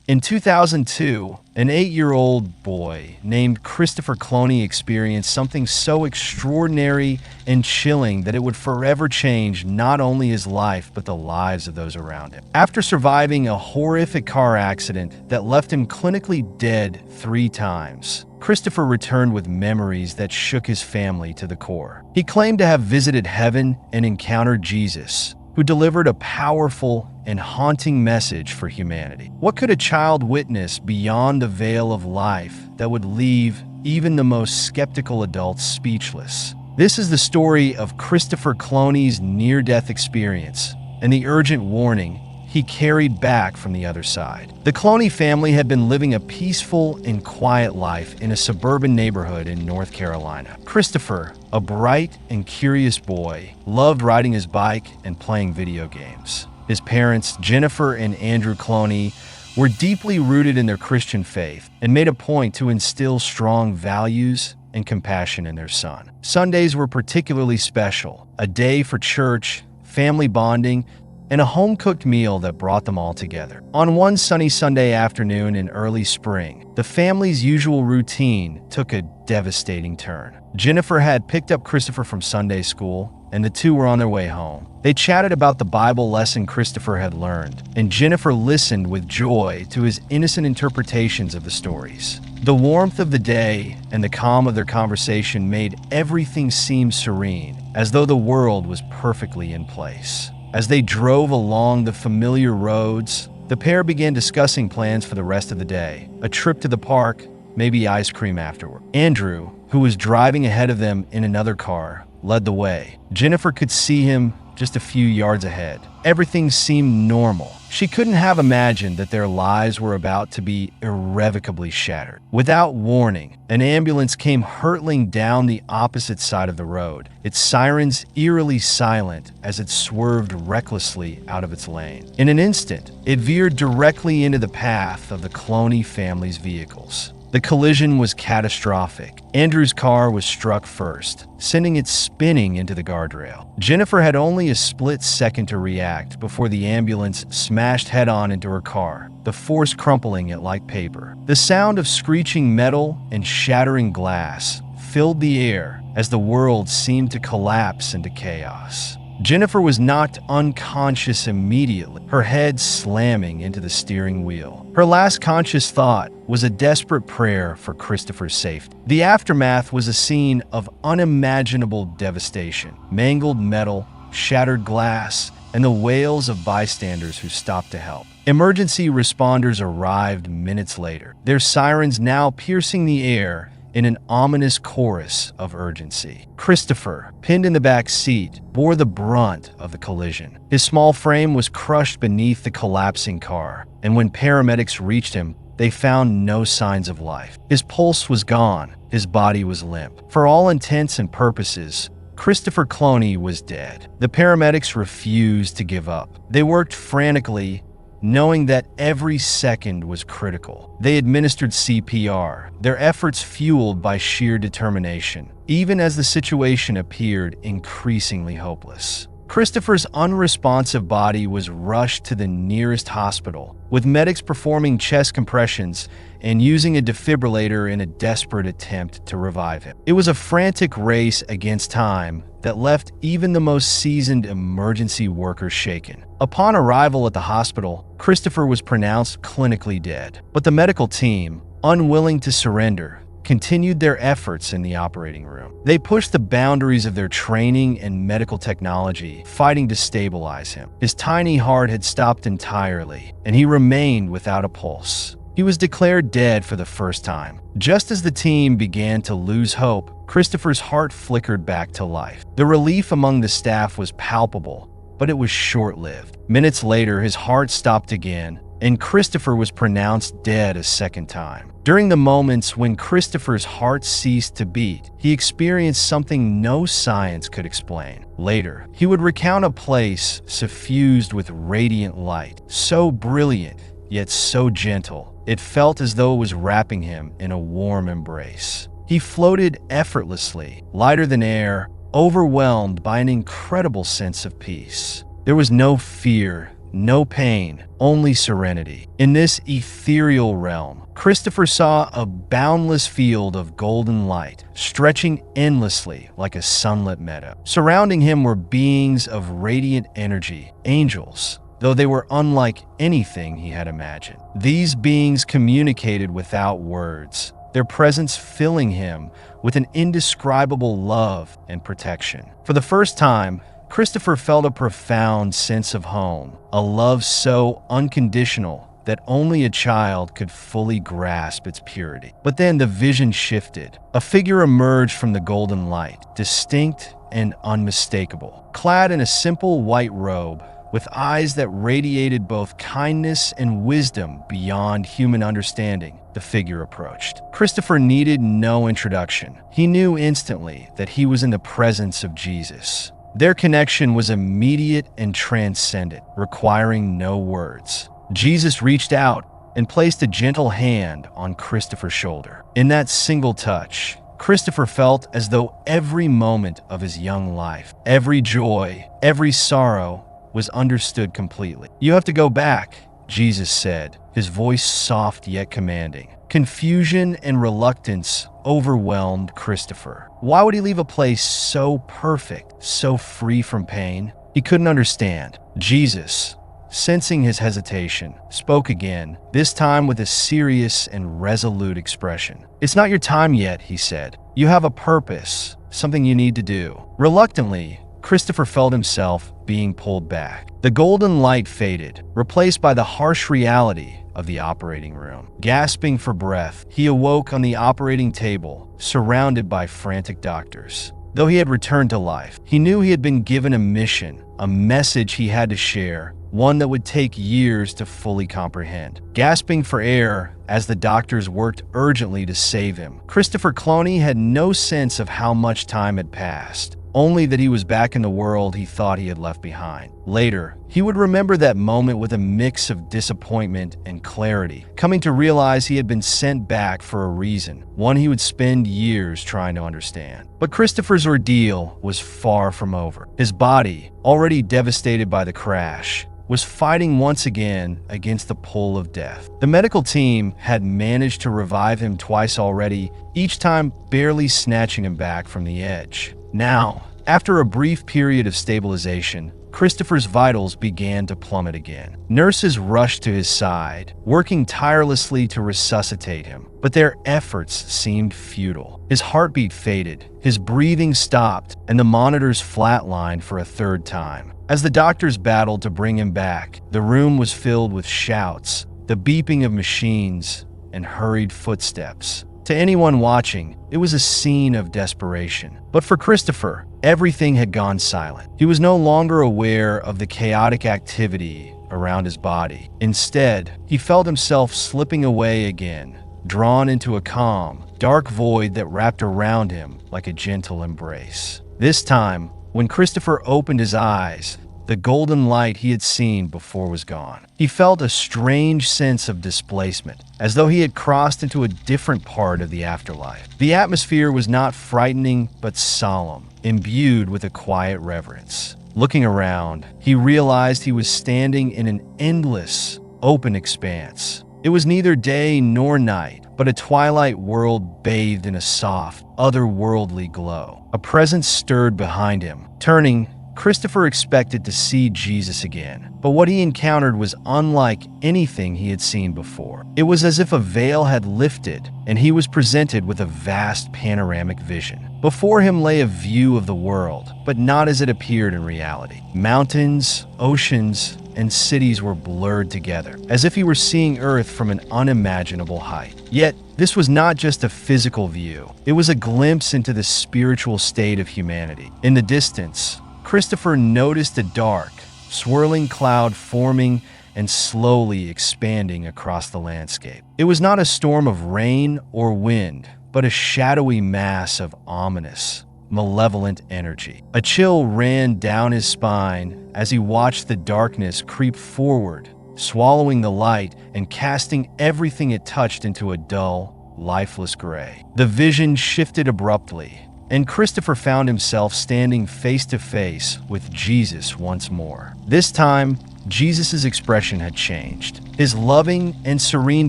In 2002, an 8-year-old boy named Christopher Cloney experienced something so extraordinary and chilling that it would forever change not only his life but the lives of those around him. After surviving a horrific car accident that left him clinically dead 3 times, Christopher returned with memories that shook his family to the core. He claimed to have visited heaven and encountered Jesus, who delivered a powerful and haunting message for humanity. What could a child witness beyond the veil of life that would leave even the most skeptical adults speechless? This is the story of Christopher Cloney's near-death experience and the urgent warning he carried back from the other side. The Cloney family had been living a peaceful and quiet life in a suburban neighborhood in North Carolina. Christopher, a bright and curious boy, loved riding his bike and playing video games. His parents, Jennifer and Andrew Cloney, were deeply rooted in their Christian faith and made a point to instill strong values and compassion in their son. Sundays were particularly special, a day for church, family bonding, and a home-cooked meal that brought them all together. On one sunny Sunday afternoon in early spring, the family's usual routine took a devastating turn. Jennifer had picked up Christopher from Sunday school, and the two were on their way home. They chatted about the Bible lesson Christopher had learned, and Jennifer listened with joy to his innocent interpretations of the stories. The warmth of the day and the calm of their conversation made everything seem serene, as though the world was perfectly in place. As they drove along the familiar roads, the pair began discussing plans for the rest of the day. A trip to the park, maybe ice cream afterward. Andrew, who was driving ahead of them in another car, led the way. Jennifer could see him just a few yards ahead. Everything seemed normal. She couldn't have imagined that their lives were about to be irrevocably shattered. Without warning, an ambulance came hurtling down the opposite side of the road, its sirens eerily silent as it swerved recklessly out of its lane. In an instant, it veered directly into the path of the Cloney family's vehicles. The collision was catastrophic. Andrew's car was struck first, sending it spinning into the guardrail. Jennifer had only a split second to react before the ambulance smashed head-on into her car, the force crumpling it like paper. The sound of screeching metal and shattering glass filled the air as the world seemed to collapse into chaos. Jennifer was knocked unconscious immediately, her head slamming into the steering wheel. Her last conscious thought was a desperate prayer for Christopher's safety. The aftermath was a scene of unimaginable devastation: mangled metal, shattered glass, and the wails of bystanders who stopped to help. Emergency responders arrived minutes later, their sirens now piercing the air in an ominous chorus of urgency. Christopher, pinned in the back seat, bore the brunt of the collision. His small frame was crushed beneath the collapsing car, and when paramedics reached him, they found no signs of life. His pulse was gone, his body was limp. For all intents and purposes, Christopher Cloney was dead. The paramedics refused to give up. They worked frantically, knowing that every second was critical. They administered CPR, their efforts fueled by sheer determination, even as the situation appeared increasingly hopeless. Christopher's unresponsive body was rushed to the nearest hospital, with medics performing chest compressions and using a defibrillator in a desperate attempt to revive him. It was a frantic race against time that left even the most seasoned emergency workers shaken. Upon arrival at the hospital, Christopher was pronounced clinically dead, but the medical team, unwilling to surrender, continued their efforts in the operating room. They pushed the boundaries of their training and medical technology, fighting to stabilize him. His tiny heart had stopped entirely, and he remained without a pulse. He was declared dead for the first time. Just as the team began to lose hope, Christopher's heart flickered back to life. The relief among the staff was palpable, but it was short-lived. Minutes later, his heart stopped again, and Christopher was pronounced dead a second time. During the moments when Christopher's heart ceased to beat, he experienced something no science could explain. Later, he would recount a place suffused with radiant light, so brilliant, yet so gentle, it felt as though it was wrapping him in a warm embrace. He floated effortlessly, lighter than air, overwhelmed by an incredible sense of peace. There was no fear, no pain, only serenity. In this ethereal realm, Christopher saw a boundless field of golden light, stretching endlessly like a sunlit meadow. Surrounding him were beings of radiant energy, angels, though they were unlike anything he had imagined. These beings communicated without words, their presence filling him with an indescribable love and protection. For the first time, Christopher felt a profound sense of home, a love so unconditional that only a child could fully grasp its purity. But then the vision shifted. A figure emerged from the golden light, distinct and unmistakable, clad in a simple white robe, with eyes that radiated both kindness and wisdom beyond human understanding. The figure approached. Christopher needed no introduction. He knew instantly that he was in the presence of Jesus. Their connection was immediate and transcendent, requiring no words. Jesus reached out and placed a gentle hand on Christopher's shoulder. In that single touch, Christopher felt as though every moment of his young life, every joy, every sorrow, was understood completely. "You have to go back," Jesus said, his voice soft yet commanding. Confusion and reluctance overwhelmed Christopher. Why would he leave a place so perfect, so free from pain? He couldn't understand. Jesus, sensing his hesitation, spoke again, this time with a serious and resolute expression. "It's not your time yet," he said. "You have a purpose, something you need to do." Reluctantly, Christopher felt himself being pulled back. The golden light faded, replaced by the harsh reality of the operating room. Gasping for breath, he awoke on the operating table, surrounded by frantic doctors. Though he had returned to life, he knew he had been given a mission, a message he had to share, one that would take years to fully comprehend. Gasping for air as the doctors worked urgently to save him, Christopher Cloney had no sense of how much time had passed, only that he was back in the world he thought he had left behind. Later, he would remember that moment with a mix of disappointment and clarity, coming to realize he had been sent back for a reason, one he would spend years trying to understand. But Christopher's ordeal was far from over. His body, already devastated by the crash, was fighting once again against the pull of death. The medical team had managed to revive him twice already, each time barely snatching him back from the edge. Now, after a brief period of stabilization, Christopher's vitals began to plummet again. Nurses rushed to his side, working tirelessly to resuscitate him, but their efforts seemed futile. His heartbeat faded, his breathing stopped, and the monitors flatlined for a third time. As the doctors battled to bring him back, the room was filled with shouts, the beeping of machines, and hurried footsteps. To anyone watching, it was a scene of desperation. But for Christopher, everything had gone silent. He was no longer aware of the chaotic activity around his body. Instead, he felt himself slipping away again, drawn into a calm, dark void that wrapped around him like a gentle embrace. This time, when Christopher opened his eyes, the golden light he had seen before was gone. He felt a strange sense of displacement, as though he had crossed into a different part of the afterlife. The atmosphere was not frightening, but solemn, imbued with a quiet reverence. Looking around, he realized he was standing in an endless, open expanse. It was neither day nor night, but a twilight world bathed in a soft, otherworldly glow. A presence stirred behind him. Turning, Christopher expected to see Jesus again, but what he encountered was unlike anything he had seen before. It was as if a veil had lifted, and he was presented with a vast panoramic vision. Before him lay a view of the world, but not as it appeared in reality. Mountains, oceans, and cities were blurred together, as if he were seeing Earth from an unimaginable height. Yet, this was not just a physical view. It was a glimpse into the spiritual state of humanity. In the distance, Christopher noticed a dark, swirling cloud forming and slowly expanding across the landscape. It was not a storm of rain or wind, but a shadowy mass of ominous, malevolent energy. A chill ran down his spine as he watched the darkness creep forward, swallowing the light and casting everything it touched into a dull, lifeless gray. The vision shifted abruptly, and Christopher found himself standing face to face with Jesus once more. This time, Jesus' expression had changed. His loving and serene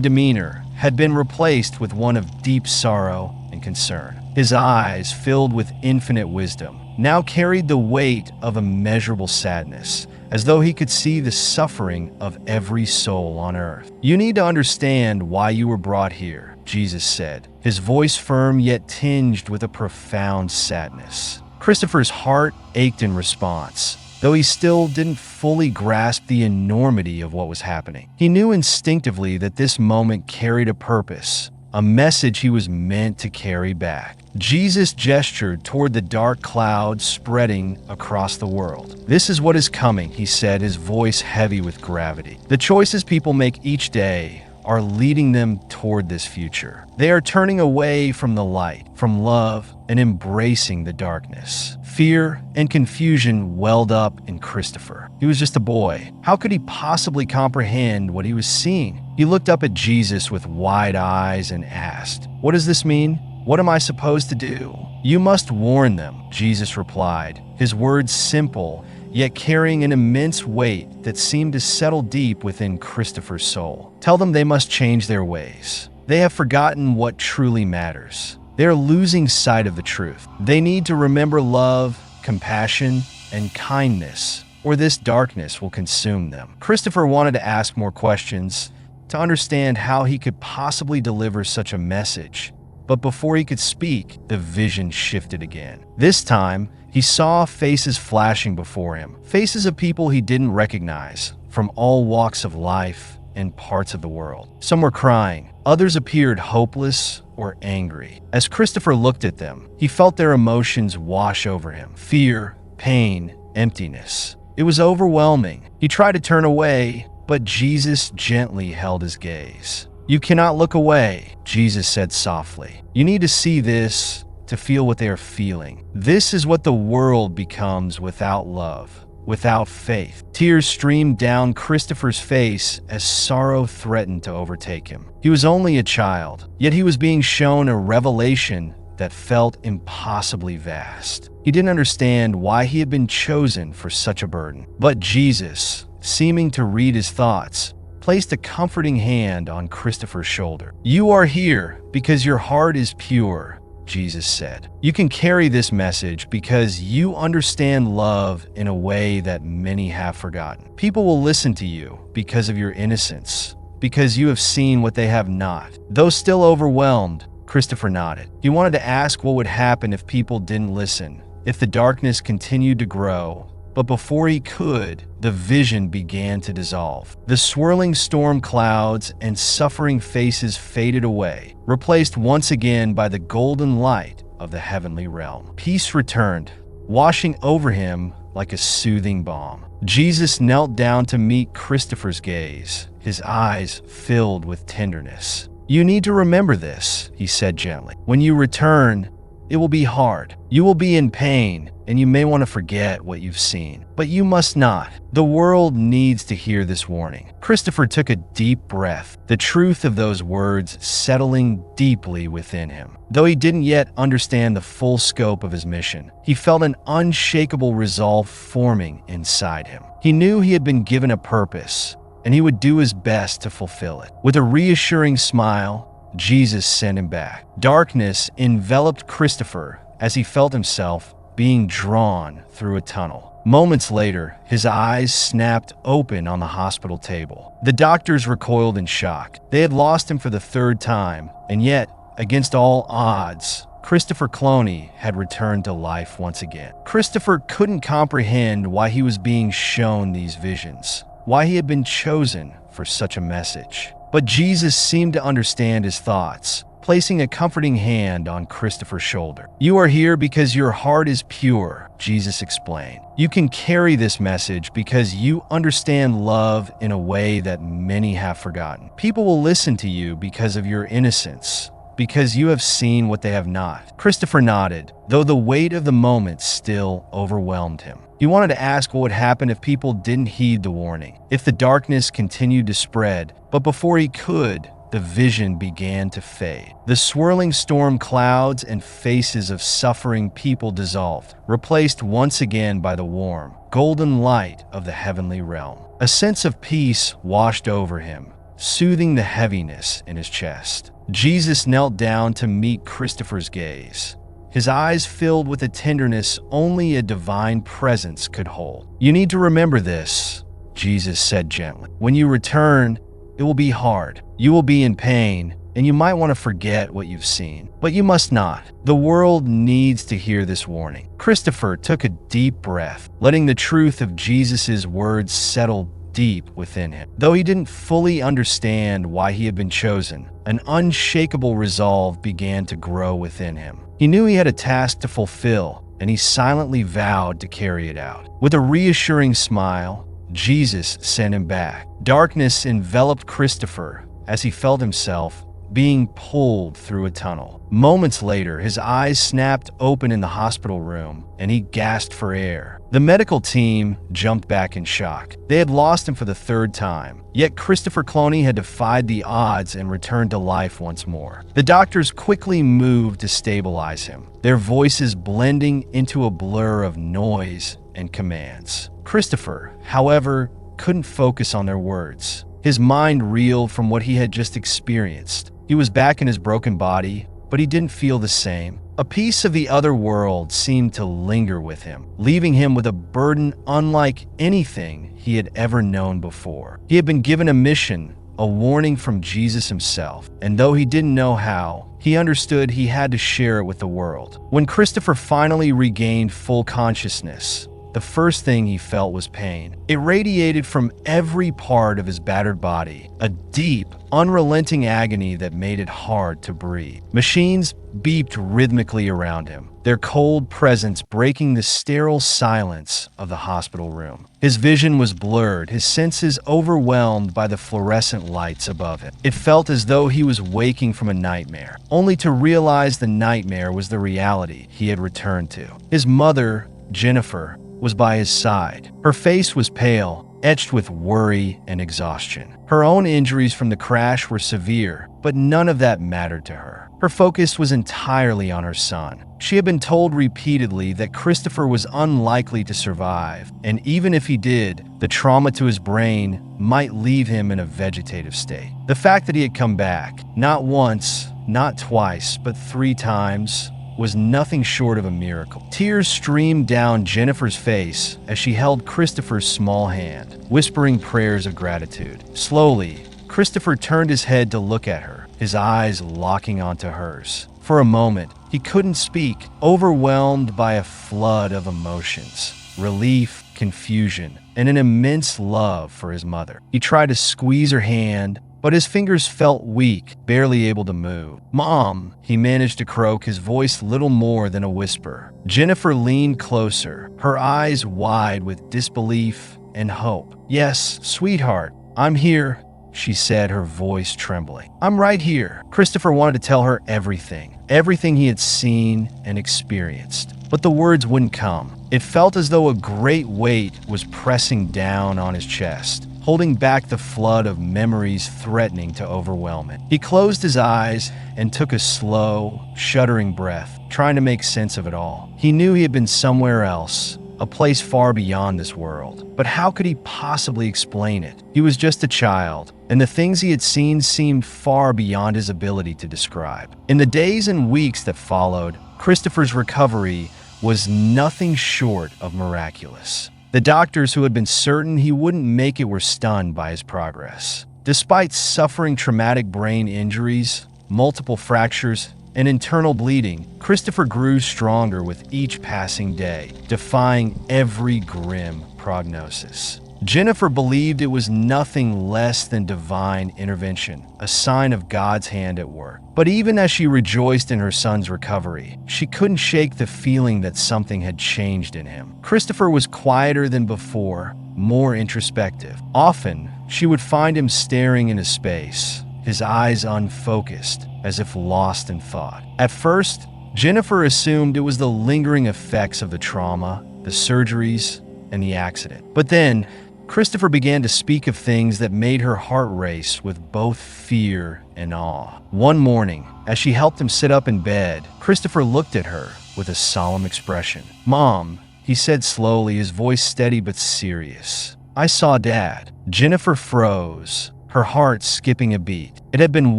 demeanor had been replaced with one of deep sorrow and concern. His eyes, filled with infinite wisdom, now carried the weight of immeasurable sadness, as though he could see the suffering of every soul on earth. "You need to understand why you were brought here," Jesus said, his voice firm yet tinged with a profound sadness. Christopher's heart ached in response, though he still didn't fully grasp the enormity of what was happening. He knew instinctively that this moment carried a purpose, a message he was meant to carry back. Jesus gestured toward the dark cloud spreading across the world. "This is what is coming," he said, his voice heavy with gravity. "The choices people make each day are leading them toward this future. They are turning away from the light, from love, and embracing the darkness." Fear and confusion welled up in Christopher. He was just a boy. How could he possibly comprehend what he was seeing? He looked up at Jesus with wide eyes and asked, "What does this mean? What am I supposed to do?" "You must warn them," Jesus replied, his words simple, yet carrying an immense weight that seemed to settle deep within Christopher's soul. "Tell them they must change their ways. They have forgotten what truly matters. They are losing sight of the truth. They need to remember love, compassion, and kindness, or this darkness will consume them." Christopher wanted to ask more questions, to understand how he could possibly deliver such a message. But before he could speak, the vision shifted again. This time, he saw faces flashing before him, faces of people he didn't recognize, from all walks of life and parts of the world. Some were crying, others appeared hopeless or angry. As Christopher looked at them, he felt their emotions wash over him: fear, pain, emptiness. It was overwhelming. He tried to turn away, but Jesus gently held his gaze. "You cannot look away," Jesus said softly. "You need to see this, to feel what they are feeling. This is what the world becomes without love, without faith." Tears streamed down Christopher's face as sorrow threatened to overtake him. He was only a child, yet he was being shown a revelation that felt impossibly vast. He didn't understand why he had been chosen for such a burden. But Jesus, seeming to read his thoughts, placed a comforting hand on Christopher's shoulder. "You are here because your heart is pure," Jesus said. "You can carry this message because you understand love in a way that many have forgotten. People will listen to you because of your innocence, because you have seen what they have not." Though still overwhelmed, Christopher nodded. He wanted to ask what would happen if people didn't listen, if the darkness continued to grow. But before he could, the vision began to dissolve. The swirling storm clouds and suffering faces faded away, replaced once again by the golden light of the heavenly realm. Peace returned, washing over him like a soothing balm. Jesus knelt down to meet Christopher's gaze, his eyes filled with tenderness. "You need to remember this," he said gently. "When you return, it will be hard. You will be in pain, and you may want to forget what you've seen. But you must not. The world needs to hear this warning." Christopher took a deep breath, the truth of those words settling deeply within him. Though he didn't yet understand the full scope of his mission, he felt an unshakable resolve forming inside him. He knew he had been given a purpose, and he would do his best to fulfill it. With a reassuring smile, Jesus sent him back. Darkness enveloped Christopher as he felt himself being drawn through a tunnel. Moments later, his eyes snapped open on the hospital table. The doctors recoiled in shock. They had lost him for the third time, and yet, against all odds, Christopher Cloney had returned to life once again. Christopher couldn't comprehend why he was being shown these visions, why he had been chosen for such a message. But Jesus seemed to understand his thoughts, placing a comforting hand on Christopher's shoulder. "You are here because your heart is pure," Jesus explained. "You can carry this message because you understand love in a way that many have forgotten. People will listen to you because of your innocence, because you have seen what they have not." Christopher nodded, though the weight of the moment still overwhelmed him. He wanted to ask what would happen if people didn't heed the warning, if the darkness continued to spread. But before he could, the vision began to fade. The swirling storm clouds and faces of suffering people dissolved, replaced once again by the warm, golden light of the heavenly realm. A sense of peace washed over him, soothing the heaviness in his chest. Jesus knelt down to meet Christopher's gaze, his eyes filled with a tenderness only a divine presence could hold. "You need to remember this," Jesus said gently. "When you return, it will be hard. You will be in pain, and you might want to forget what you've seen. But you must not. The world needs to hear this warning." Christopher took a deep breath, letting the truth of Jesus' words settle deep within him. Though he didn't fully understand why he had been chosen, an unshakable resolve began to grow within him. He knew he had a task to fulfill, and he silently vowed to carry it out. With a reassuring smile, Jesus sent him back. Darkness enveloped Christopher as he felt himself being pulled through a tunnel. Moments later, his eyes snapped open in the hospital room, and he gasped for air. The medical team jumped back in shock. They had lost him for the third time, yet Christopher Cloney had defied the odds and returned to life once more. The doctors quickly moved to stabilize him, their voices blending into a blur of noise and commands. Christopher, however, couldn't focus on their words. His mind reeled from what he had just experienced. He was back in his broken body, but he didn't feel the same. A piece of the other world seemed to linger with him, leaving him with a burden unlike anything he had ever known before. He had been given a mission, a warning from Jesus himself, and though he didn't know how, he understood he had to share it with the world. When Christopher finally regained full consciousness, the first thing he felt was pain. It radiated from every part of his battered body, a deep, unrelenting agony that made it hard to breathe. Machines beeped rhythmically around him, their cold presence breaking the sterile silence of the hospital room. His vision was blurred, his senses overwhelmed by the fluorescent lights above him. It felt as though he was waking from a nightmare, only to realize the nightmare was the reality he had returned to. His mother, Jennifer, was by his side. Her face was pale, etched with worry and exhaustion. Her own injuries from the crash were severe, but none of that mattered to her. Her focus was entirely on her son. She had been told repeatedly that Christopher was unlikely to survive, and even if he did, the trauma to his brain might leave him in a vegetative state. The fact that he had come back, not once, not twice, but 3 times, was nothing short of a miracle. Tears streamed down Jennifer's face as she held Christopher's small hand, whispering prayers of gratitude. Slowly, Christopher turned his head to look at her, his eyes locking onto hers. For a moment, he couldn't speak, overwhelmed by a flood of emotions, relief, confusion, and an immense love for his mother. He tried to squeeze her hand, but his fingers felt weak, barely able to move. "Mom," he managed to croak, his voice little more than a whisper. Jennifer leaned closer, her eyes wide with disbelief and hope. "Yes, sweetheart, I'm here," she said, her voice trembling. "I'm right here." Christopher wanted to tell her everything he had seen and experienced, but the words wouldn't come. It felt as though a great weight was pressing down on his chest, holding back the flood of memories threatening to overwhelm it. He closed his eyes and took a slow, shuddering breath, trying to make sense of it all. He knew he had been somewhere else, a place far beyond this world. But how could he possibly explain it? He was just a child, and the things he had seen seemed far beyond his ability to describe. In the days and weeks that followed, Christopher's recovery was nothing short of miraculous. The doctors who had been certain he wouldn't make it were stunned by his progress. Despite suffering traumatic brain injuries, multiple fractures, and internal bleeding, Christopher grew stronger with each passing day, defying every grim prognosis. Jennifer believed it was nothing less than divine intervention, a sign of God's hand at work. But even as she rejoiced in her son's recovery, she couldn't shake the feeling that something had changed in him. Christopher was quieter than before, more introspective. Often, she would find him staring into space, his eyes unfocused, as if lost in thought. At first, Jennifer assumed it was the lingering effects of the trauma, the surgeries, and the accident. But then, Christopher began to speak of things that made her heart race with both fear and awe. One morning, as she helped him sit up in bed, Christopher looked at her with a solemn expression. "Mom," he said slowly, his voice steady but serious. "I saw Dad." Jennifer froze, her heart skipping a beat. It had been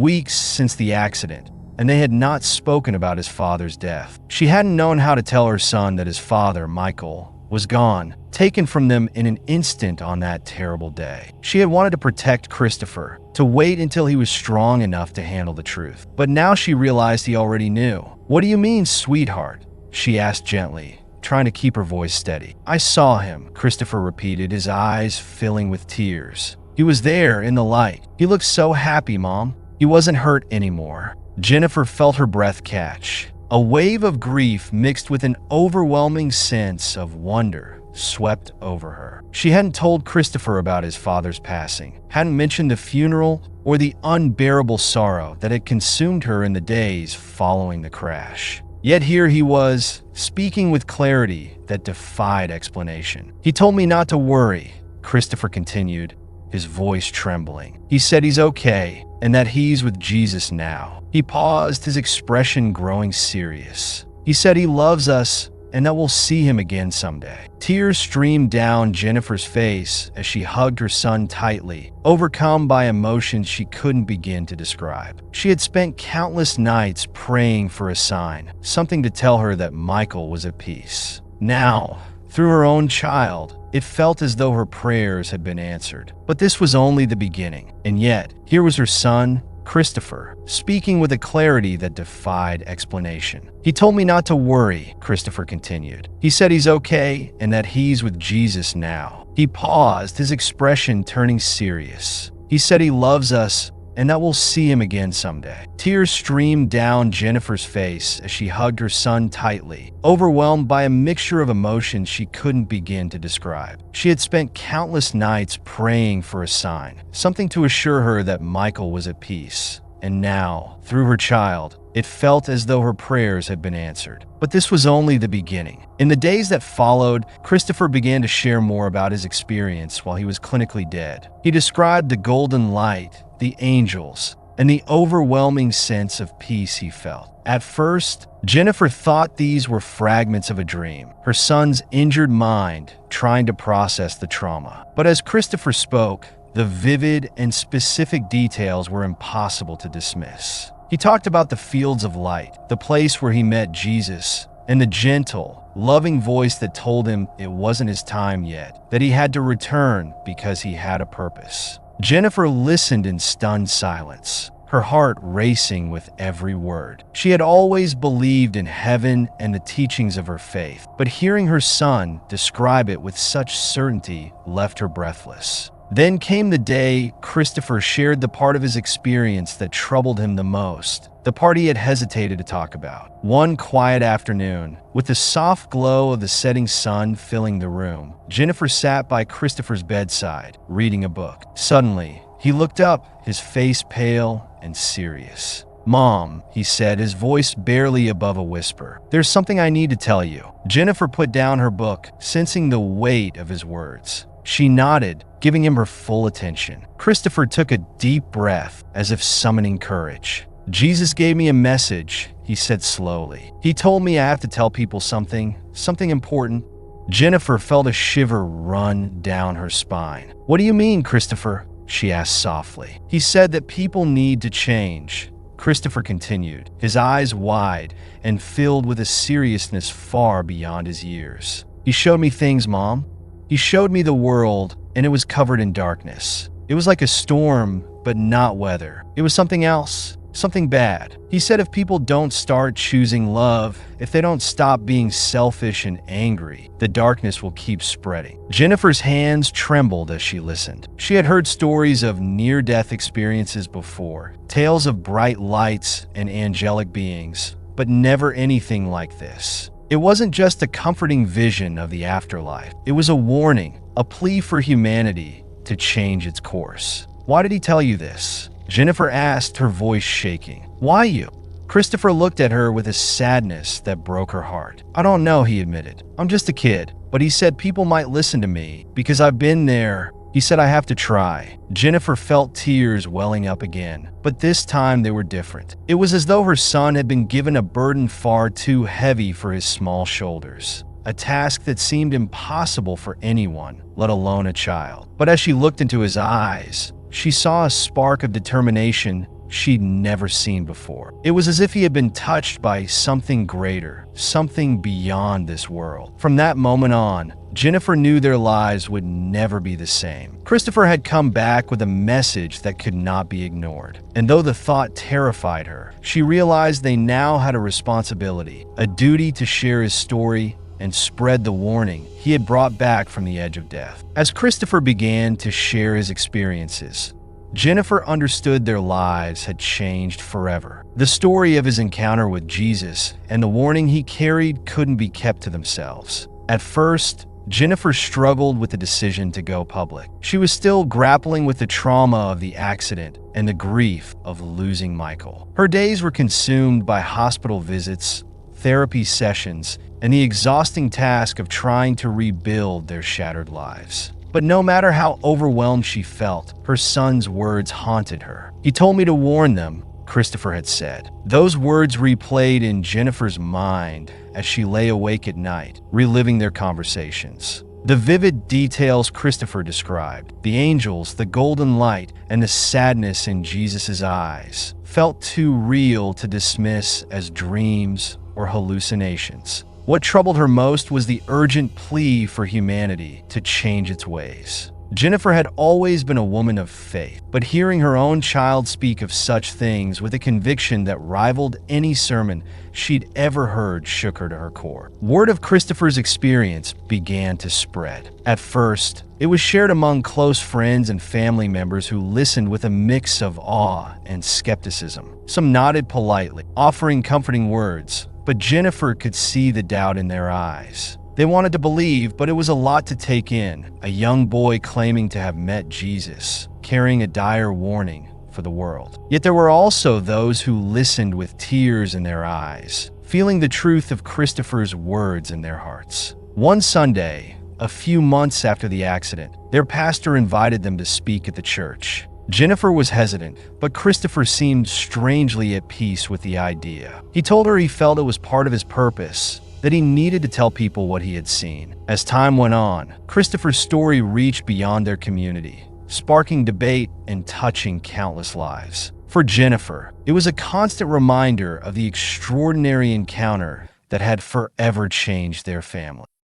weeks since the accident, and they had not spoken about his father's death. She hadn't known how to tell her son that his father, Michael, was gone, taken from them in an instant on that terrible day. She had wanted to protect Christopher, to wait until he was strong enough to handle the truth. But now she realized he already knew. "What do you mean, sweetheart?" she asked gently, trying to keep her voice steady. "I saw him," Christopher repeated, his eyes filling with tears. "He was there in the light. He looked so happy, Mom. He wasn't hurt anymore." Jennifer felt her breath catch. A wave of grief mixed with an overwhelming sense of wonder swept over her. She hadn't told Christopher about his father's passing, hadn't mentioned the funeral or the unbearable sorrow that had consumed her in the days following the crash. Yet here he was, speaking with clarity that defied explanation. "He told me not to worry," Christopher continued, his voice trembling. "He said he's okay and that he's with Jesus now." He paused, his expression growing serious. "He said he loves us and that we'll see him again someday." Tears streamed down Jennifer's face as she hugged her son tightly, overcome by emotions she couldn't begin to describe. She had spent countless nights praying for a sign, something to tell her that Michael was at peace. Now, through her own child, it felt as though her prayers had been answered. But this was only the beginning. And yet, here was her son, Christopher, speaking with a clarity that defied explanation. "He told me not to worry," Christopher continued. "He said he's okay and that he's with Jesus now." He paused, his expression turning serious. "He said he loves us and that we'll see him again someday." Tears streamed down Jennifer's face as she hugged her son tightly, overwhelmed by a mixture of emotions she couldn't begin to describe. She had spent countless nights praying for a sign, something to assure her that Michael was at peace. And now, through her child, it felt as though her prayers had been answered. But this was only the beginning. In the days that followed, Christopher began to share more about his experience while he was clinically dead. He described the golden light, the angels, and the overwhelming sense of peace he felt. At first, Jennifer thought these were fragments of a dream, her son's injured mind trying to process the trauma. But as Christopher spoke, the vivid and specific details were impossible to dismiss. He talked about the fields of light, the place where he met Jesus, and the gentle, loving voice that told him it wasn't his time yet, that he had to return because he had a purpose. Jennifer listened in stunned silence, her heart racing with every word. She had always believed in heaven and the teachings of her faith, but hearing her son describe it with such certainty left her breathless. Then came the day Christopher shared the part of his experience that troubled him the most, the part he had hesitated to talk about. One quiet afternoon, with the soft glow of the setting sun filling the room, Jennifer sat by Christopher's bedside, reading a book. Suddenly, he looked up, his face pale and serious. "Mom," he said, his voice barely above a whisper, "there's something I need to tell you." Jennifer put down her book, sensing the weight of his words. She nodded, giving him her full attention. Christopher took a deep breath, as if summoning courage. "Jesus gave me a message," he said slowly. "He told me I have to tell people something important." Jennifer felt a shiver run down her spine. "What do you mean, Christopher?" she asked softly. "He said that people need to change," Christopher continued, his eyes wide and filled with a seriousness far beyond his years. "He showed me things, Mom. He showed me the world, and it was covered in darkness. It was like a storm, but not weather. It was something else, something bad. He said if people don't start choosing love, if they don't stop being selfish and angry, the darkness will keep spreading." Jennifer's hands trembled as she listened. She had heard stories of near-death experiences before, tales of bright lights and angelic beings, but never anything like this. It wasn't just a comforting vision of the afterlife. It was a warning, a plea for humanity to change its course. "Why did he tell you this?" Jennifer asked, her voice shaking. "Why you?" Christopher looked at her with a sadness that broke her heart. "I don't know," he admitted. "I'm just a kid. But he said people might listen to me because I've been there He said, "I have to try." Jennifer felt tears welling up again, but this time they were different. It was as though her son had been given a burden far too heavy for his small shoulders. A task that seemed impossible for anyone, let alone a child. But as she looked into his eyes, she saw a spark of determination she'd never seen before. It was as if he had been touched by something greater, something beyond this world. From that moment on, Jennifer knew their lives would never be the same. Christopher had come back with a message that could not be ignored. And though the thought terrified her, she realized they now had a responsibility, a duty to share his story and spread the warning he had brought back from the edge of death. As Christopher began to share his experiences, Jennifer understood their lives had changed forever. The story of his encounter with Jesus and the warning he carried couldn't be kept to themselves. At first, Jennifer struggled with the decision to go public. She was still grappling with the trauma of the accident and the grief of losing Michael. Her days were consumed by hospital visits, therapy sessions, and the exhausting task of trying to rebuild their shattered lives. But no matter how overwhelmed she felt, her son's words haunted her. "He told me to warn them," Christopher had said. Those words replayed in Jennifer's mind as she lay awake at night, reliving their conversations. The vivid details Christopher described, the angels, the golden light, and the sadness in Jesus' eyes, felt too real to dismiss as dreams or hallucinations. What troubled her most was the urgent plea for humanity to change its ways. Jennifer had always been a woman of faith, but hearing her own child speak of such things with a conviction that rivaled any sermon she'd ever heard shook her to her core. Word of Christopher's experience began to spread. At first, it was shared among close friends and family members who listened with a mix of awe and skepticism. Some nodded politely, offering comforting words, but Jennifer could see the doubt in their eyes. They wanted to believe, but it was a lot to take in. A young boy claiming to have met Jesus, carrying a dire warning for the world. Yet there were also those who listened with tears in their eyes, feeling the truth of Christopher's words in their hearts. One Sunday, a few months after the accident, their pastor invited them to speak at the church. Jennifer was hesitant, but Christopher seemed strangely at peace with the idea. He told her he felt it was part of his purpose, that he needed to tell people what he had seen. As time went on, Christopher's story reached beyond their community, sparking debate and touching countless lives. For Jennifer, it was a constant reminder of the extraordinary encounter that had forever changed their family.